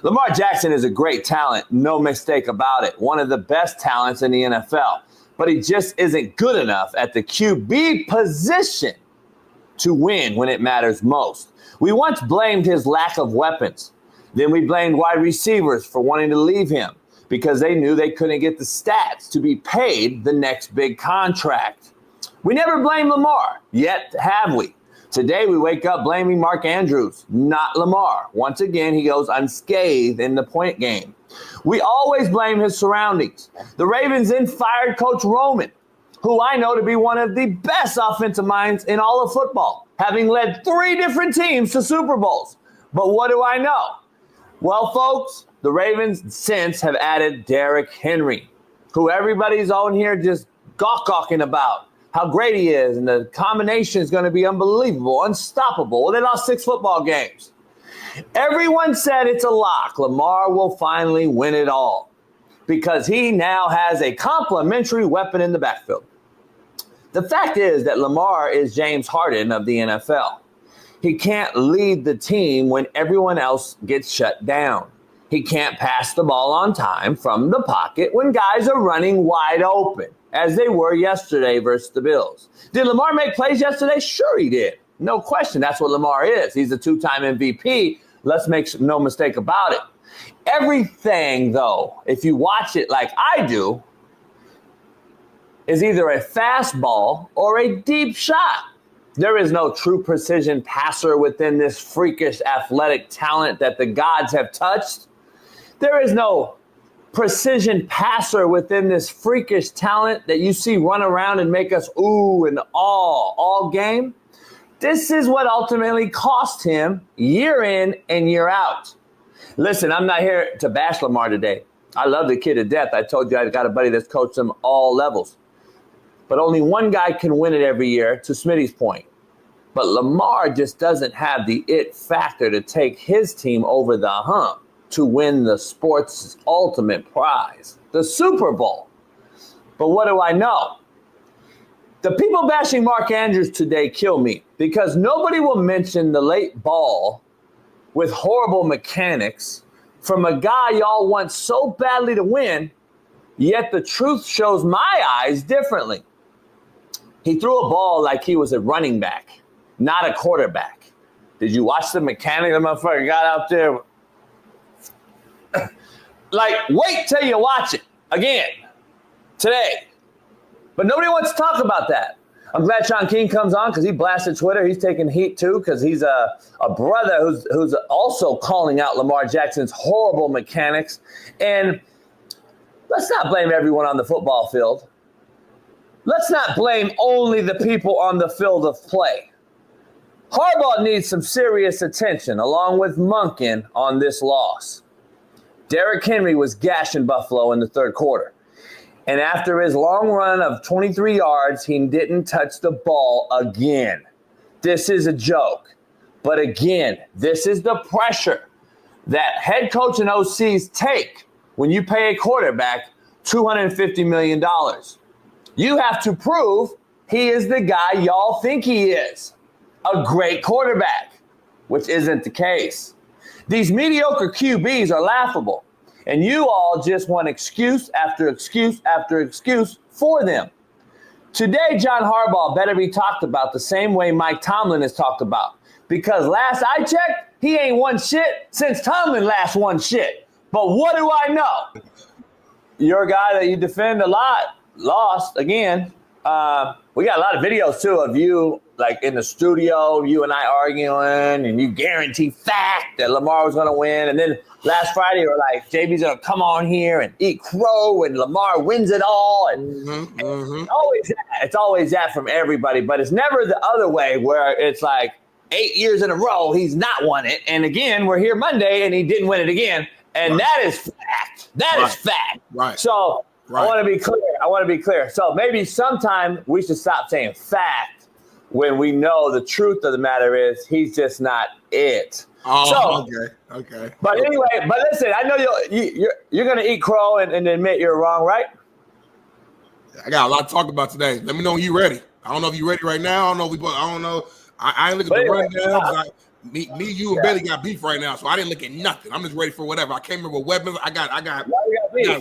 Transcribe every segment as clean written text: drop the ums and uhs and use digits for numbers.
Lamar Jackson is a great talent, no mistake about it. One of the best talents in the NFL. But he just isn't good enough at the QB position to win when it matters most. We once blamed his lack of weapons. Then we blamed wide receivers for wanting to leave him because they knew they couldn't get the stats to be paid the next big contract. We never blamed Lamar, yet have we? Today we wake up blaming Mark Andrews, not Lamar. Once again, he goes unscathed in the point game. We always blame his surroundings. The Ravens then fired Coach Roman, who I know to be one of the best offensive minds in all of football, having led 3 different teams to Super Bowls. But what do I know? Well, folks, the Ravens since have added Derrick Henry, who everybody's on here just gawking about how great he is, and the combination is going to be unbelievable, unstoppable. Well, they lost 6 football games. Everyone said it's a lock. Lamar will finally win it all because he now has a complementary weapon in the backfield. The fact is that Lamar is James Harden of the NFL. He can't lead the team when everyone else gets shut down. He can't pass the ball on time from the pocket when guys are running wide open, as they were yesterday versus the Bills. Did Lamar make plays yesterday? Sure he did. No question. That's what Lamar is. He's a 2-time MVP. Let's make no mistake about it. Everything, though, if you watch it like I do, is either a fastball or a deep shot. There is no true precision passer within this freakish athletic talent that the gods have touched. There is no precision passer within this freakish talent that you see run around and make us ooh and all game. This is what ultimately cost him year in and year out. Listen, I'm not here to bash Lamar today. I love the kid to death. I told you I got a buddy that's coached him all levels. But only one guy can win it every year, to Smitty's point. But Lamar just doesn't have the it factor to take his team over the hump to win the sport's ultimate prize, the Super Bowl. But what do I know? The people bashing Mark Andrews today kill me because nobody will mention the late ball with horrible mechanics from a guy y'all want so badly to win, yet the truth shows my eyes differently. He threw a ball like he was a running back, not a quarterback. Did you watch the mechanic? The motherfucker got out there. Like, wait till you watch it again today. But nobody wants to talk about that. I'm glad Shaun King comes on because he blasted Twitter. He's taking heat too because he's a brother who's also calling out Lamar Jackson's horrible mechanics. And let's not blame everyone on the football field. Let's not blame only the people on the field of play. Harbaugh needs some serious attention along with Monken on this loss. Derrick Henry was gashing Buffalo in the third quarter. And after his long run of 23 yards, he didn't touch the ball again. This is a joke. But again, this is the pressure that head coach and OCs take when you pay a quarterback $250 million. You have to prove he is the guy y'all think he is, a great quarterback, which isn't the case. These mediocre QBs are laughable, and you all just want excuse after excuse after excuse for them. Today, John Harbaugh better be talked about the same way Mike Tomlin is talked about, because last I checked, he ain't won shit since Tomlin last won shit. But what do I know? You're a guy that you defend a lot, lost again. We got a lot of videos, too, of you, like in the studio, you and I arguing, and you guarantee fact that Lamar was going to win. And then last Friday, you were like, JB's going to come on here and eat crow, and Lamar wins it all. And it's always that from everybody, but it's never the other way where it's like 8 years in a row he's not won it. And again, we're here Monday, and he didn't win it again. And that is fact. That is fact. Right. So I want to be clear. So maybe sometime we should stop saying fact when we know the truth of the matter is he's just not it. Oh, okay. But anyway, but listen, I know you're going to eat crow and admit you're wrong, right? I got a lot to talk about today. Let me know when you're ready. I don't know if you're ready right now. I don't know. I ain't looking at the rundown. Me, you, and Bailey got beef right now, so I didn't look at nothing. I'm just ready for whatever. I came here with weapons. I got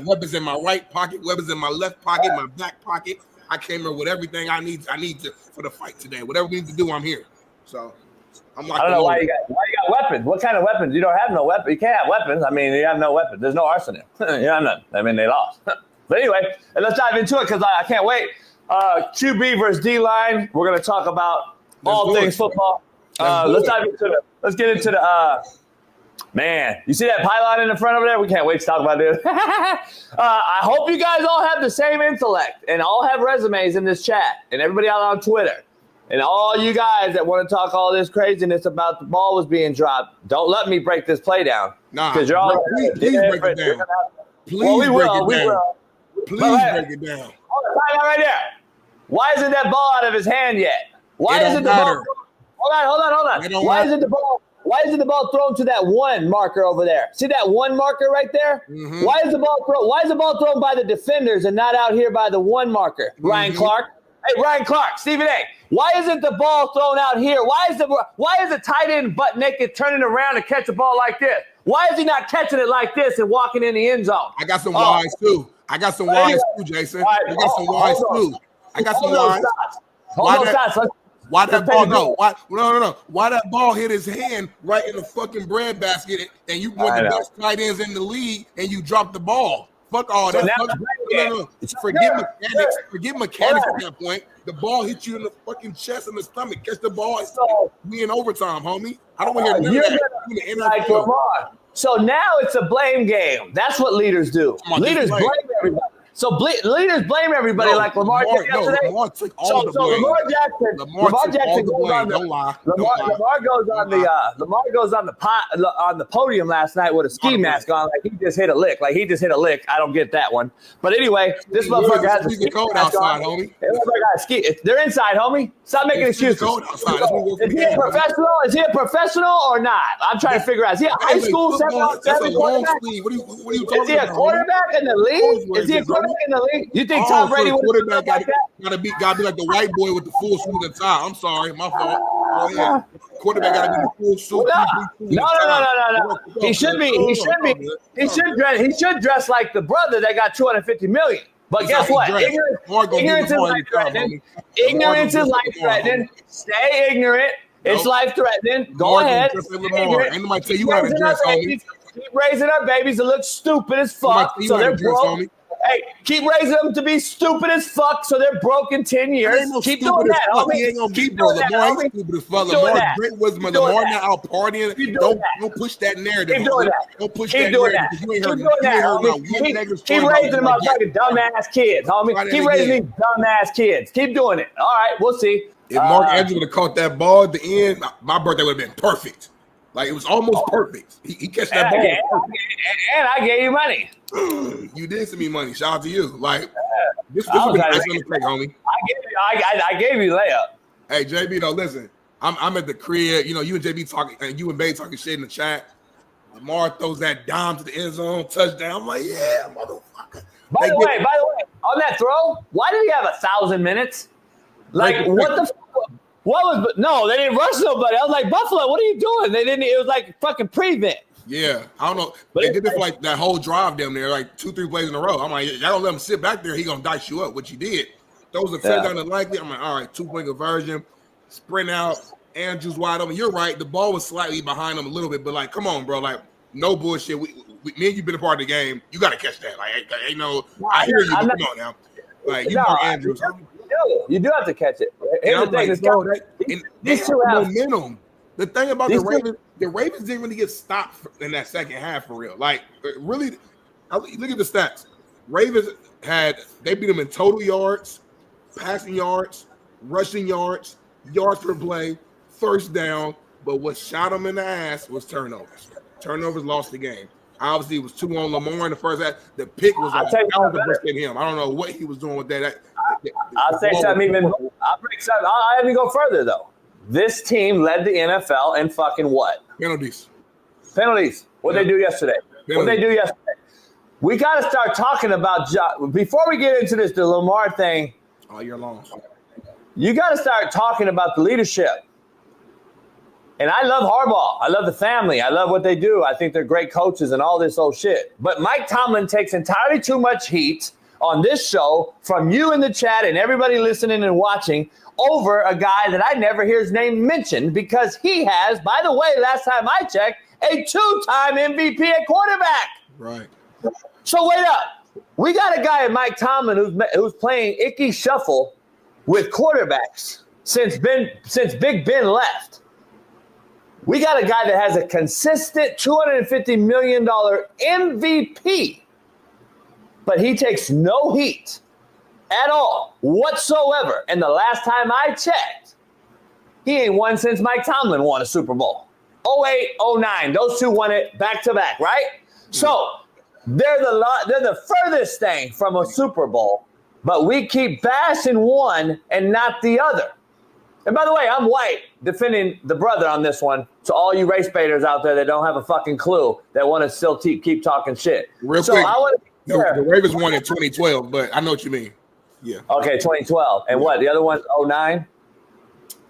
weapons in my right pocket, weapons in my left pocket, my back pocket. I came here with everything I need for the fight today. Whatever we need to do, I'm here. So I'm like, I don't know why you got weapons. What kind of weapons? You don't have no weapons. You can't have weapons. I mean, you have no weapons. There's no arsenal. You have none. I mean, they lost. But anyway, let's dive into it because I can't wait. QB versus D-line. We're going to talk about all things football. Let's dive into it. Let's get into the man. You see that pylon in the front over there? We can't wait to talk about this. I hope you guys all have the same intellect and all have resumes in this chat and everybody out on Twitter and all you guys that want to talk all this craziness about the ball was being dropped. Don't let me break this play down. Because you're all please break it down. Please break it down. Please break it down. Right there. Why isn't that ball out of his hand yet? Why isn't the ball? Hold on. Why isn't the ball thrown to that one marker over there? See that one marker right there? Mm-hmm. Why is the ball thrown by the defenders and not out here by the one marker? Mm-hmm. Ryan Clark. Hey, Ryan Clark, Stephen A. Why isn't the ball thrown out here? Why is the tight end butt naked turning around to catch a ball like this? Why is he not catching it like this and walking in the end zone? I got some whys too. Jason. Right, I got some whys too. Why that ball go? No. Why that ball hit his hand right in the fucking bread basket and you one of the best tight ends in the league and you dropped the ball? Fuck all that. No. Forget mechanics at that point. The ball hit you in the fucking chest and the stomach. Catch the ball. We in overtime, homie. I don't want to hear none of that. Lamar. So now it's a blame game. That's what leaders do. Leaders blame everybody. So leaders blame everybody like Lamar did yesterday. Lamar took all the blame. Lamar Jackson goes on the podium last night with a ski mask on, like he just hit a lick. I don't get that one. But anyway, this motherfucker has a ski mask on. Homie. They're inside, homie. Stop making excuses. Is he a professional? Is he a professional or not? I'm trying to figure out. Is he a high school 7-on-7 quarterback? What are you talking about? Is he a quarterback in the league? Is he a quarterback in the league? You think Tom Brady would quarterback gotta be like the white boy with the full suit and tie? I'm sorry, my fault. Oh yeah, quarterback gotta be the full suit. No. He should dress like the brother that got $250 million. But guess what? Ignorance is life-threatening. Stay ignorant. It's life-threatening. Go ahead. Ain't nobody tell you how to dress, homie. Keep raising our babies to look stupid as fuck, so they're broke. Hey, keep raising them to be stupid as fuck, so they're broke in 10 years. Keep doing that, homie. He ain't gonna keep doing that. Lamar ain't stupid as fuck. Lamar great wisdom. Lamar not out partying. Don't push that narrative. Keep doing that. Don't push that narrative. You ain't heard Keep raising them motherfucking dumbass kids, homie. Keep raising these dumbass kids. Keep doing it. All right, we'll see. If Mark Andrews would have caught that ball at the end, my birthday would have been perfect. Like, it was almost perfect. He catch that ball. And I gave you money. You did send me money. Shout out to you. Like, this was nice on the take, homie. I gave you layup. Hey, JB, though, listen. I'm at the crib. You know, you and JB talking, and you and Bay talking shit in the chat. Lamar throws that dime to the end zone, touchdown. I'm like, yeah, motherfucker. By the way, on that throw, why did he have 1,000 minutes? Like, what the fuck? No, they didn't rush nobody. I was like, Buffalo, what are you doing? They didn't. It was like fucking prevent. Yeah, I don't know. But they did it for like that whole drive down there, like 2-3 plays in a row. I'm like, y'all don't let him sit back there. He gonna dice you up, which he did. Throws a touchdown unlikely. I'm like, all right, 2-point conversion, sprint out. Andrews wide open. You're right. The ball was slightly behind him a little bit, but like, come on, bro. Like, no bullshit. Me and you've been a part of the game. You got to catch that. Like, ain't no. I hear you. But come on now. Like, you know Andrews. You do have to catch it. Here's the thing. These two have momentum. The thing about the Ravens didn't really get stopped in that second half for real. Like, really, look at the stats. Ravens they beat them in total yards, passing yards, rushing yards, yards per play, first down. But what shot them in the ass was turnovers. Turnovers lost the game. Obviously, it was 2 on Lamar in the first half. The pick was like him. I don't know what he was doing with that. I'll say something even. I'll even go further though. This team led the NFL in fucking what? Penalties. What they do yesterday? We got to start talking about before we get into the Lamar thing. All year long. You got to start talking about the leadership. And I love Harbaugh. I love the family. I love what they do. I think they're great coaches and all this old shit. But Mike Tomlin takes entirely too much heat on this show from you in the chat and everybody listening and watching over a guy that I never hear his name mentioned because he has, by the way, last time I checked, a 2-time MVP at quarterback. Right. So wait up. We got a guy at Mike Tomlin who's playing icky shuffle with quarterbacks since Big Ben left. We got a guy that has a consistent $250 million MVP, but he takes no heat at all whatsoever. And the last time I checked, he ain't won since Mike Tomlin won a Super Bowl. 08, 09, those two won it back to back, right? So they're the furthest thing from a Super Bowl, but we keep bashing one and not the other. And by the way, I'm white, defending the brother on this one. So all you race baiters out there that don't have a fucking clue that want to still keep talking shit. Real so quick, I want to the Ravens won in 2012, but I know what you mean. Yeah. Okay, 2012. And what? The other one's 09?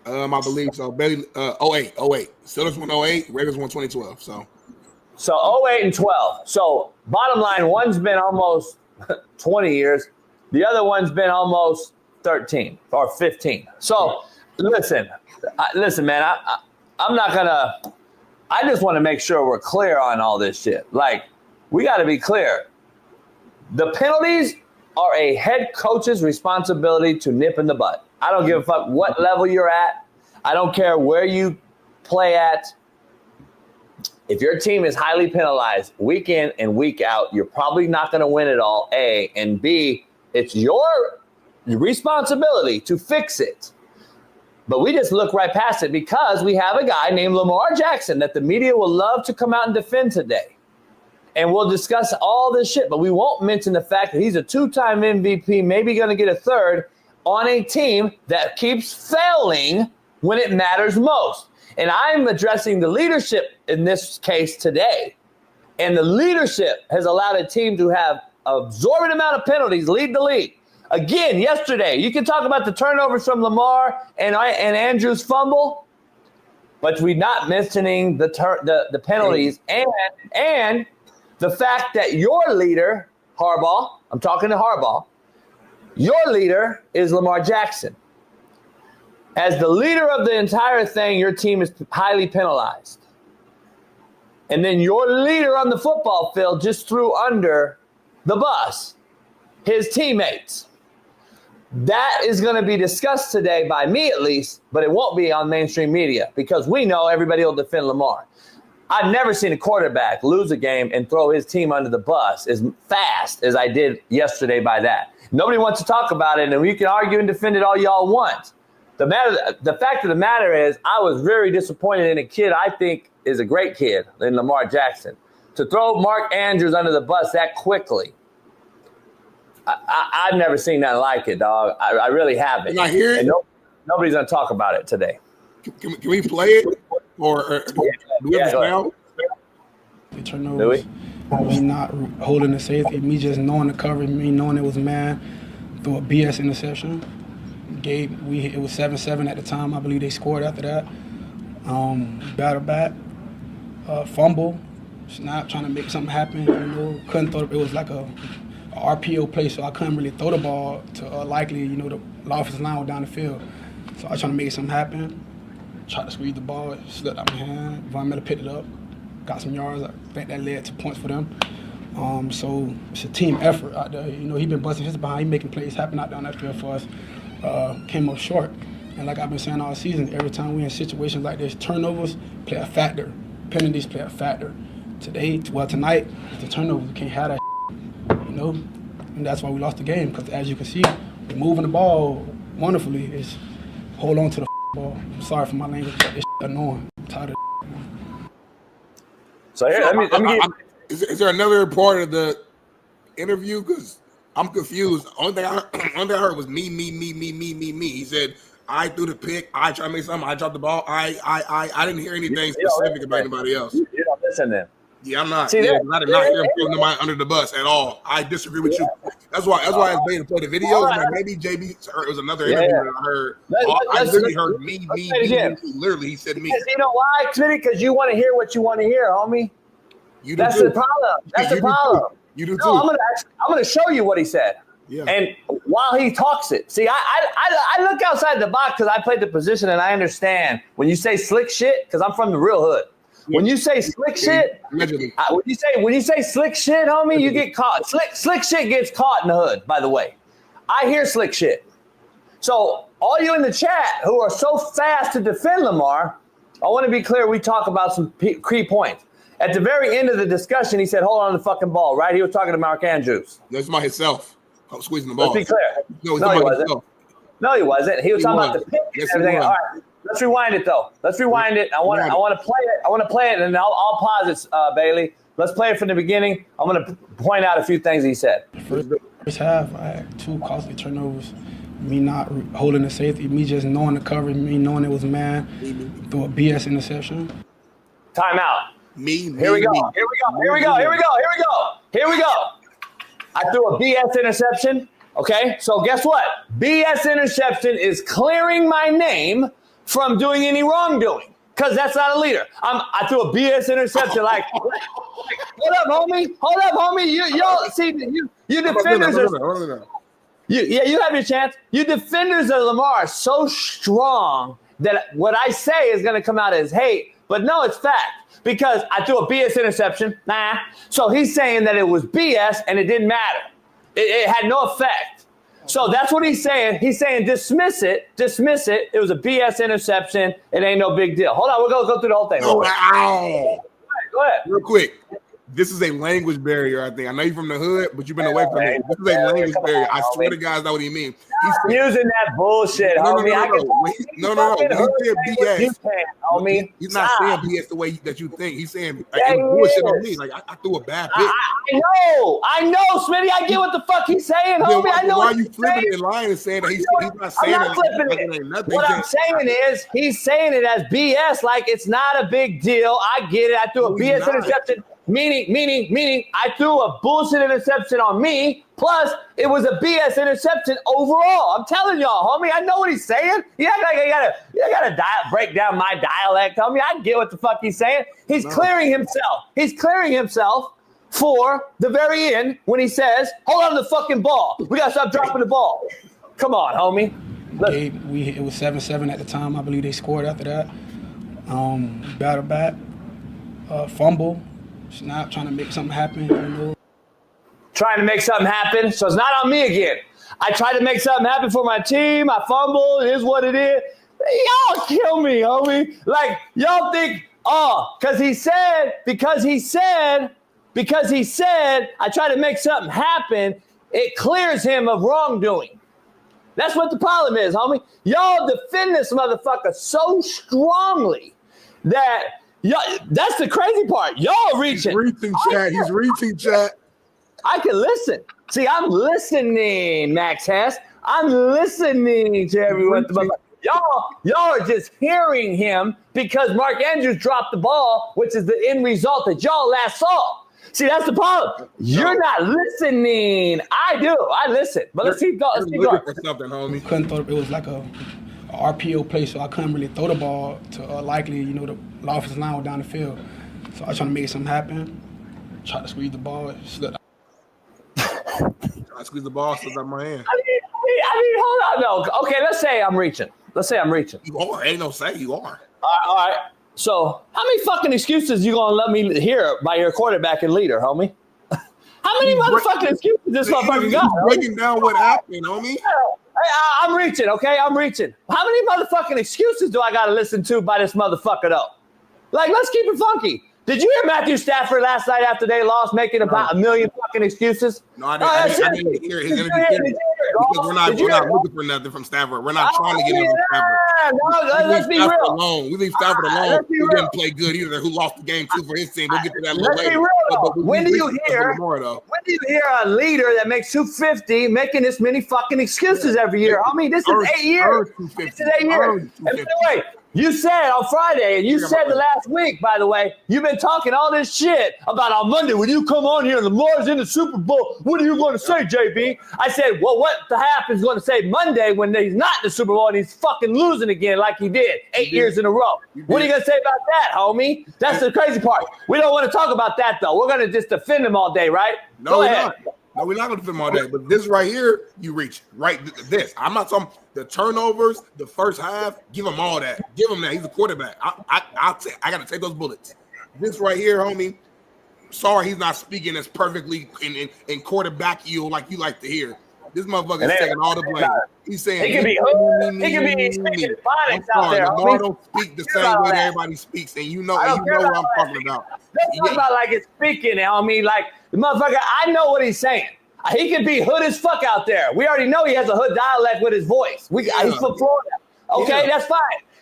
I believe so. 08. Steelers won 08, Ravens won 2012. So 08 and 12. So bottom line, one's been almost 20 years. The other one's been almost 13 or 15. So listen, man, I'm not going to – I just want to make sure we're clear on all this shit. Like, we got to be clear. The penalties are a head coach's responsibility to nip in the butt. I don't give a fuck what level you're at. I don't care where you play at. If your team is highly penalized week in and week out, you're probably not going to win it all, A. And B, it's your responsibility to fix it. But we just look right past it because we have a guy named Lamar Jackson that the media will love to come out and defend today. And we'll discuss all this shit, but we won't mention the fact that he's a 2-time MVP, maybe going to get a third on a team that keeps failing when it matters most. And I'm addressing the leadership in this case today. And the leadership has allowed a team to have an absorbent amount of penalties, lead the league. Again, yesterday, you can talk about the turnovers from Lamar and Andrew's fumble, but we're not mentioning the penalties and the fact that your leader, Harbaugh, I'm talking to Harbaugh, your leader is Lamar Jackson. As the leader of the entire thing, your team is highly penalized. And then your leader on the football field just threw under the bus his teammates. That is going to be discussed today by me at least, but it won't be on mainstream media because we know everybody will defend Lamar. I've never seen a quarterback lose a game and throw his team under the bus as fast as I did yesterday by that. Nobody wants to talk about it, and we can argue and defend it all y'all want. The fact of the matter is I was very disappointed in a kid I think is a great kid in Lamar Jackson. To throw Mark Andrews under the bus that quickly, I've never seen nothing like it, dog. I really haven't. Can I hear it? And nobody's going to talk about it today. Can we play it? Or do we have now? The turnovers, me not holding the safety, me just knowing the coverage, me knowing it was man, threw a BS interception. It was 7-7 at the time. I believe they scored after that. Battle back, fumble, snap, trying to make something happen. Couldn't throw it. It was like a RPO play, so I couldn't really throw the ball to likely, the offensive line was down the field. So I was trying to make something happen. Tried to squeeze the ball, it slipped out my hand. Von Miller picked it up, got some yards. I think that led to points for them. So it's a team effort out there. He been busting his behind, he making plays happen out there on that field for us. Came up short. And like I've been saying all season, every time we're in situations like this, turnovers play a factor. Penalties play a factor. Tonight, the turnovers, we can't have that, And that's why we lost the game, because as you can see, we're moving the ball wonderfully. It's hold on to the ball. I'm sorry for my language, but this annoying. I'm tired of So here, let me get. Is there another part of the interview? Because I'm confused. Only thing I heard was me. He said, I threw the pick. I tried to make something. I dropped the ball. I didn't hear anything specific about anybody else. You don't listen then. Yeah, I'm not. See, I did not hear him throwing nobody under the bus at all. I disagree with you That's why I was waiting to play the video. Right. Like maybe JB. It was another interview that I heard. I literally heard me. Literally, he said me. Because you know why, Smitty? Because you want to hear what you want to hear, homie. That's the problem. That's the problem. You do too. No, I'm gonna show you what he said. Yeah. And while he talks it, see, I look outside the box because I played the position and I understand when you say slick shit, because I'm from the real hood. Yeah. When you say slick shit, when you say slick shit, homie, you get caught. Slick shit gets caught in the hood. By the way, I hear slick shit. So all you in the chat who are so fast to defend Lamar, I want to be clear. We talk about some key points. At the very end of the discussion, he said, "Hold on to the fucking ball." Right? He was talking to Mark Andrews. That's by himself. I'm squeezing the ball. Let's be clear. No, he wasn't. No, he wasn't. He was talking about the pick and everything. All right, let's rewind it though. Let's rewind it. I want to play it. I want to play it, and I'll pause it, Bailey. Let's play it from the beginning. I'm going to point out a few things he said. First half, I had 2 costly turnovers. Me not holding the safety, me just knowing the coverage, me knowing it was man, through a BS interception. Timeout. Here we go. I threw a BS interception. Okay, so guess what? BS interception is clearing my name from doing any wrongdoing because that's not a leader. I threw a BS interception. Like, hold up, homie. You see, you defenders are. You have your chance. You defenders of Lamar are so strong that what I say is going to come out as hate, but no, it's fact. Because I threw a BS interception. So he's saying that it was BS and it didn't matter. It had no effect. So that's what he's saying. He's saying dismiss it. It was a BS interception. It ain't no big deal. Hold on. We'll go through the whole thing. Go ahead. Real quick. This is a language barrier, I think. I know you're from the hood, but you've been away from it. This is a language barrier. I swear to God, that's what he means. He's using that bullshit, homie. No. He said BS. He's not saying BS the way that you think. He's saying bullshit on me. Like I threw a bad pick. I know, Smitty. I get what the fuck he's saying, homie. I know. Why are you flipping and lying and saying that he's not saying it? What I'm saying is he's saying it as BS, like it's not a big deal. I get it. I threw a BS interception. Meaning, I threw a bullshit interception on me, plus it was a BS interception overall. I'm telling y'all, homie, I know what he's saying. You act like you gotta break down my dialect, homie. I get what the fuck he's saying. He's clearing himself. He's clearing himself for the very end when he says, hold on to the fucking ball. We gotta stop dropping the ball. Come on, homie. It was 7-7 at the time. I believe they scored after that. Battle back, fumble. Snap, trying to make something happen. Trying to make something happen. So it's not on me again. I tried to make something happen for my team. I fumbled. It is what it is. Y'all kill me, homie. Like, y'all think, because he said, I tried to make something happen, it clears him of wrongdoing. That's what the problem is, homie. Y'all defend this motherfucker so strongly that that's the crazy part. Y'all reaching. He's reaching, chat. I can listen. See, I'm listening, Max Hess. I'm listening to everyone. Y'all are just hearing him because Mark Andrews dropped the ball, which is the end result that y'all last saw. See, that's the problem. You're not listening. I do. I listen. But let's keep going. Something, homie. Couldn't throw. It was like a RPO play, so I couldn't really throw the ball to likely, the offensive line was down the field. So I was trying to make something happen. Tried to squeeze the ball, slipped. I squeezed the ball, slipped out my hand. I mean, hold on. No. Okay, let's say I'm reaching. You are. Ain't no say you are. All right. So how many fucking excuses you going to let me hear by your quarterback and leader, homie? How many motherfucking excuses this motherfucker got? Breaking down what happened, homie. I'm reaching, okay? I'm reaching. How many motherfucking excuses do I got to listen to by this motherfucker, though? Like, let's keep it funky. Did you hear Matthew Stafford last night after they lost making about a million fucking excuses? No, I didn't hear his interview. Because we're not looking for nothing from Stafford. We're not trying to get anything from Stafford. Let's be real. We leave Stafford alone. Who didn't play good either, who lost the game too for his team. We'll get to that a little later. When do you hear a leader that makes $250 making this many fucking excuses every year? I mean, this is 8 years. This is 8 years. And by the way, You said on Friday, and you said the last week, by the way, you've been talking all this shit about on Monday when you come on here and Lamar's in the Super Bowl. What are you going to say, JB? I said, well, what the half is going to say Monday when he's not in the Super Bowl and he's fucking losing again like he did 8 years in a row? What are you going to say about that, homie? That's the crazy part. We don't want to talk about that, though. We're going to just defend him all day, right? Go ahead. No, we're not going to defend him all day. But this right here, you reach. Right? This. I'm not talking the turnovers, the first half. Give him all that. Give him that. He's a quarterback. I got to take those bullets. This right here, homie. Sorry, he's not speaking as perfectly in quarterback you like you like to hear. This motherfucker is taking all the blame. He's saying he can be speaking phonics out there. Lamar don't speak the same way that everybody speaks, and you know what I'm talking about. Let's talk about like it's speaking, homie. Like the motherfucker, I know what he's saying. He can be hood as fuck out there. We already know he has a hood dialect with his voice. He's from Florida. Okay, that's fine.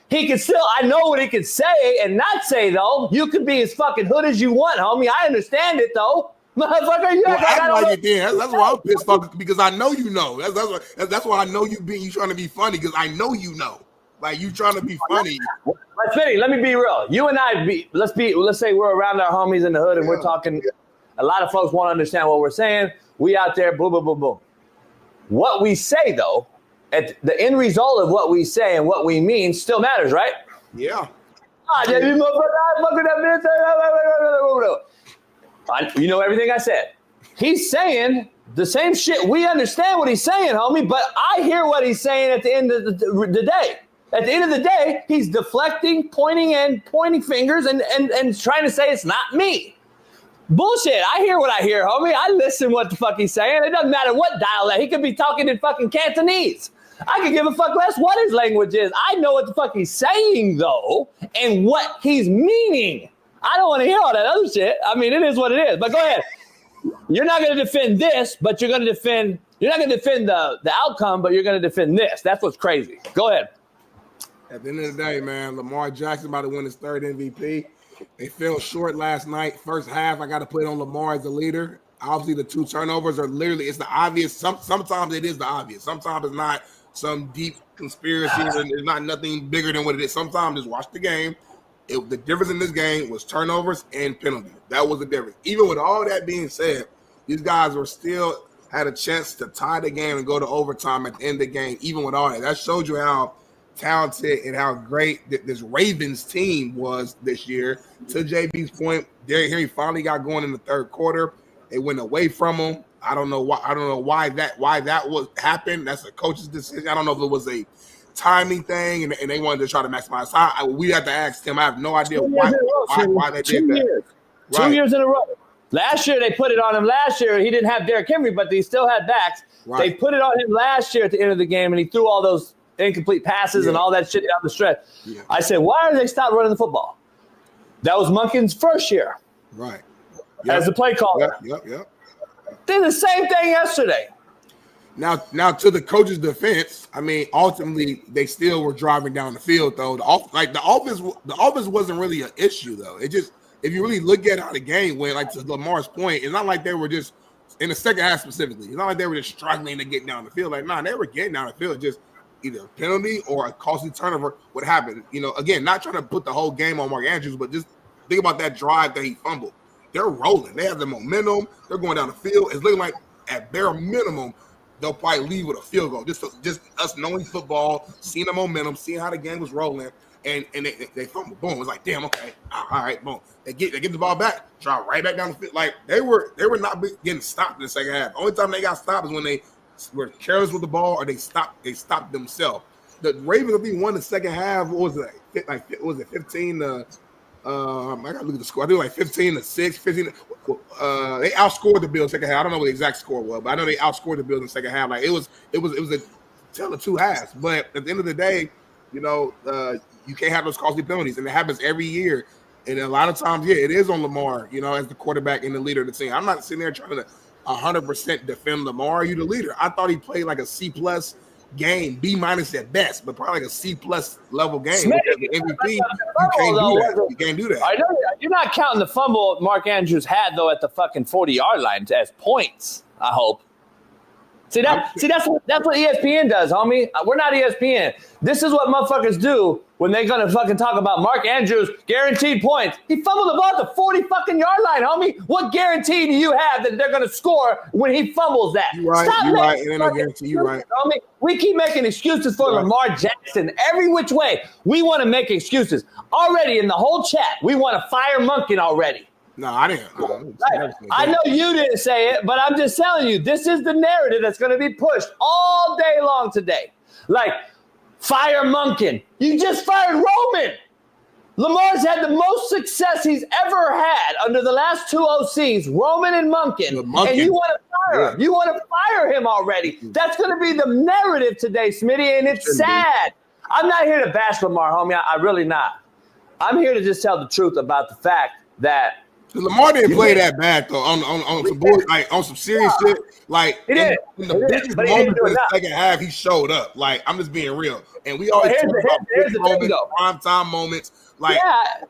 He can still, I know what he can say and not say, though. You can be as fucking hood as you want, homie. I understand it, though. Motherfucker, you act like it then. That's why I'm pissed off, because I know you know. That's why I know you trying to be funny, because I know you know. Like, you trying to be funny. Smitty, let me be real. You and I, let's say we're around our homies in the hood and we're talking. A lot of folks want to understand what we're saying. We out there, boom, boom, boom, boom. What we say, though, at the end result of what we say and what we mean still matters, right? Yeah. You know everything I said. He's saying the same shit. We understand what he's saying, homie, but I hear what he's saying at the end of the day. At the end of the day, he's deflecting, pointing fingers and trying to say it's not me. Bullshit. I hear what I hear, homie. I listen what the fuck he's saying. It doesn't matter what dialect. He could be talking in fucking Cantonese. I could give a fuck less what his language is. I know what the fuck he's saying, though, and what he's meaning. I don't want to hear all that other shit. I mean, it is what it is. But go ahead. You're not going to defend this, but you're not going to defend the outcome, but you're going to defend this. That's what's crazy. Go ahead. At the end of the day, man, Lamar Jackson about to win his third MVP. They fell short last night. First half, I got to put it on Lamar as the leader. Obviously, the two turnovers are literally, it's the obvious. Sometimes it is the obvious. Sometimes it's not some deep conspiracy. And there's not nothing bigger than what it is. Sometimes just watch the game. The difference in this game was turnovers and penalties. That was the difference. Even with all that being said, these guys were still had a chance to tie the game and go to overtime at the end of the game, even with all that. That showed you how talented and how great this Ravens team was this year. To JB's point, Derrick Henry finally got going in the third quarter. They went away from him. I don't know why that was happened. That's a coach's decision. I don't know if it was a timing thing and they wanted to try to maximize time. We had to ask him. I have no idea why they did that. 2 years in a row. Last year they put it on him. Last year he didn't have Derrick Henry, but he still had backs. Right. They put it on him last year at the end of the game, and he threw all those incomplete passes and all that shit down the stretch. Yeah. I said, why did they stop running the football? That was Monken's first year. Right. As the play caller. Yep. Did the same thing yesterday. Now to the coach's defense, I mean, ultimately they still were driving down the field though. The offense wasn't really an issue though. It just, if you really look at how the game went, like to Lamar's point, it's not like they were just in the second half specifically. It's not like they were just struggling to get down the field. Like, they were getting down the field. Just either a penalty or a costly turnover would happen. You know, again, not trying to put the whole game on Mark Andrews, but just think about that drive that he fumbled. They're rolling. They have the momentum. They're going down the field. It's looking like at bare minimum they'll probably leave with a field goal. Just us knowing football, seeing the momentum, seeing how the game was rolling, and they fumble. Boom. It's like, damn, okay. All right, boom. They get the ball back, drive right back down the field. Like they were not getting stopped in the second half. The only time they got stopped is when they were careless with the ball or they stopped themselves. The Ravens, I think, won the second half. What was it? Like was it 15 to I gotta look at the score. I think like 15-6, 15. They outscored the Bills second half. I don't know what the exact score was, but I know they outscored the Bills in the second half. Like it was a tale of two halves. But at the end of the day, you know, you can't have those costly penalties, and it happens every year. And a lot of times, it is on Lamar, you know, as the quarterback and the leader of the team. I'm not sitting there trying to 100% defend Lamar. You the leader. I thought he played like a C+ game, B- at best, but probably like a C+ level game. Smitty, MVP, you can't do that. I know you're not counting the fumble Mark Andrews had though at the fucking 40-yard line as points. I hope. That's what ESPN does, homie. We're not ESPN. This is what motherfuckers do when they're gonna fucking talk about Mark Andrews guaranteed points. He fumbled the ball at the 40 fucking yard line, homie. What guarantee do you have that they're gonna score when he fumbles that? You're right. Stop you're right. making It ain't no guarantee. You're right. Homie. We keep making excuses for Lamar Jackson every which way. We want to make excuses already in the whole chat. We want to fire Monken already. No, I didn't. I know you didn't say it, but I'm just telling you, this is the narrative that's going to be pushed all day long today. Like, fire Monken. You just fired Roman. Lamar's had the most success he's ever had under the last two OCs, Roman and Monken. And you want to fire him. You want to fire him already. That's going to be the narrative today, Smitty, and it's sad. I'm not here to bash Lamar, homie. I really not. I'm here to just tell the truth about the fact that Lamar didn't play that bad though on some bullshit, like on some serious shit. Like in the biggest moment of the second half, he showed up. Like, I'm just being real, and we always talk about prime time moments. Like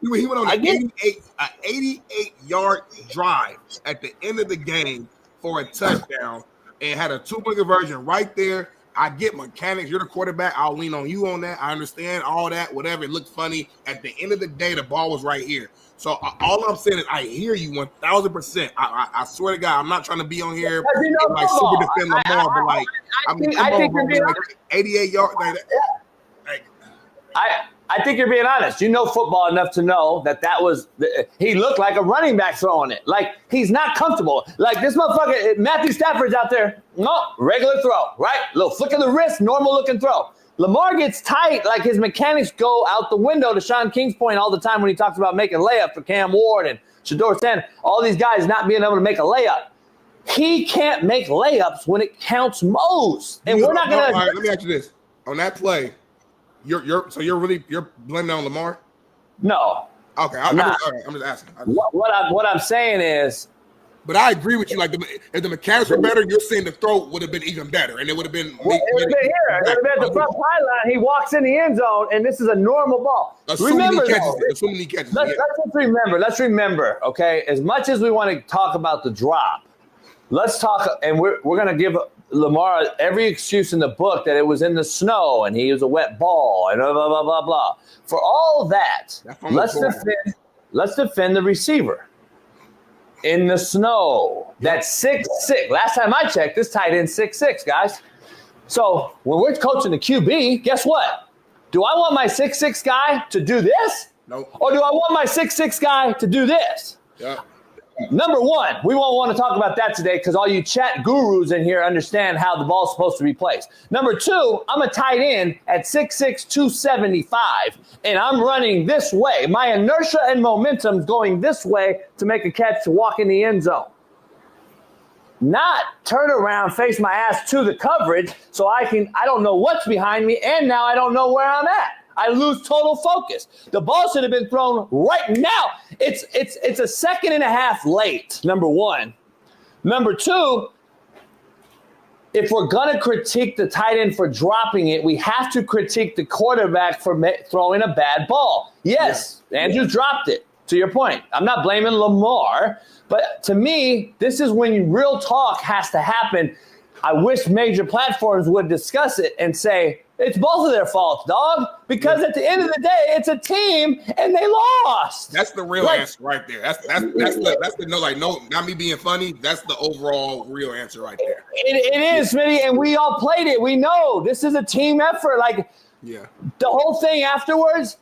he went on an 88-yard drive at the end of the game for a touchdown and had a 2-point conversion right there. I get mechanics. You're the quarterback. I'll lean on you on that. I understand all that. Whatever. It looked funny. At the end of the day, the ball was right here. So all I'm saying is I hear you 1,000%. I swear to God, I'm not trying to be on here and like super defend Lamar, but like I think you're being 88 yards. I think you're being honest. You know football enough to know that was he looked like a running back throwing it. Like, he's not comfortable. Like, this motherfucker, Matthew Stafford's out there. No, regular throw, right? Little flick of the wrist, normal looking throw. Lamar gets tight, like his mechanics go out the window, to Shaun King's point all the time when he talks about making layup for Cam Ward and Shedeur Sanders, all these guys not being able to make a layup. He can't make layups when it counts most. And we're not going to. Let me ask you this. On that play, you're blaming it on Lamar? No. Okay, I'm just asking. What I'm saying is, but I agree with you. Like, if the mechanics were better, you're saying the throw would have been even better, and it would have been. It would have been here. It would have been at the front pylon. He walks in the end zone, and this is a normal ball. Assuming he catches it. Let's remember. Okay, as much as we want to talk about the drop, let's talk, and we're going to give Lamar every excuse in the book that it was in the snow and he was a wet ball and blah blah blah blah. For all that, let's defend the receiver. In the snow, that's 6'6". Last time I checked, this tight end 6'6", guys. So when we're coaching the QB, guess what? Do I want my 6'6" guy to do this? No. Or do I want my 6'6" guy to do this? Yeah. Number one, we won't want to talk about that today because all you chat gurus in here understand how the ball's supposed to be placed. Number two, I'm a tight end at 6'6", 275, and I'm running this way. My inertia and momentum's going this way to make a catch to walk in the end zone. Not turn around, face my ass to the coverage so I don't know what's behind me, and now I don't know where I'm at. I lose total focus. The ball should have been thrown right now. It's a second and a half late, number one. Number two, if we're going to critique the tight end for dropping it, we have to critique the quarterback for throwing a bad ball. Yes, Andrews dropped it, to your point. I'm not blaming Lamar, but to me, this is when real talk has to happen. I wish major platforms would discuss it and say, it's both of their faults, dog. Because at the end of the day, it's a team and they lost. That's the real answer right there. That's the no, like, no, not me being funny. That's the overall real answer right there. It is, Smitty, and we all played it. We know this is a team effort. Like, the whole thing afterwards.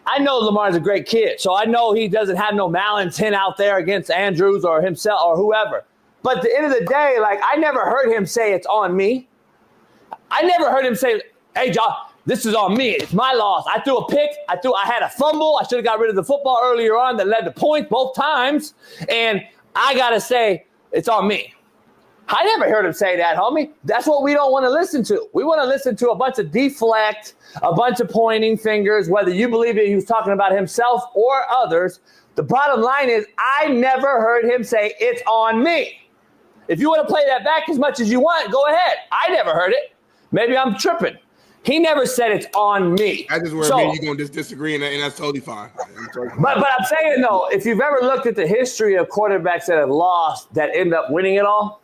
I know Lamar's a great kid, so I know he doesn't have no malintent out there against Andrews or himself or whoever. But at the end of the day, like, I never heard him say it's on me. I never heard him say, hey, John, this is on me. It's my loss. I threw a pick. I had a fumble. I should have got rid of the football earlier on that led to points both times. And I got to say, it's on me. I never heard him say that, homie. That's what we don't want to listen to. We want to listen to a bunch of deflect, a bunch of pointing fingers, whether you believe he was talking about himself or others. The bottom line is I never heard him say it's on me. If you want to play that back as much as you want, go ahead. I never heard it. Maybe I'm tripping. He never said it's on me. That's just where me and you going to disagree, and that's totally fine. But I'm saying, though, if you've ever looked at the history of quarterbacks that have lost that end up winning it all,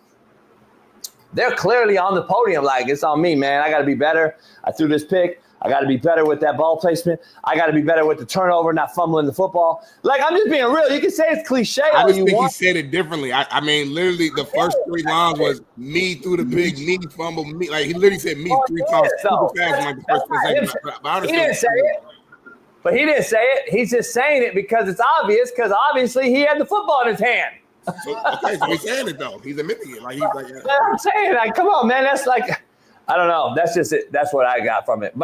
They're clearly on the podium like, it's on me, man. I got to be better. I threw this pick. I got to be better with that ball placement. I got to be better with the turnover, not fumbling the football. Like, I'm just being real. You can say it's cliche I all just you think want. he said it differently. I mean, literally, the first 3 lines was me through the big, me fumble, me. Like, he literally said me 3 times super fast in like the first 10 seconds. He didn't say it. But he didn't say it. He's just saying it because it's obvious, because obviously he had the football in his hand. So he's saying it, though. He's admitting it. Like, he's like, I'm saying, like, come on, man. That's like, I don't know. That's just it. That's what I got from it.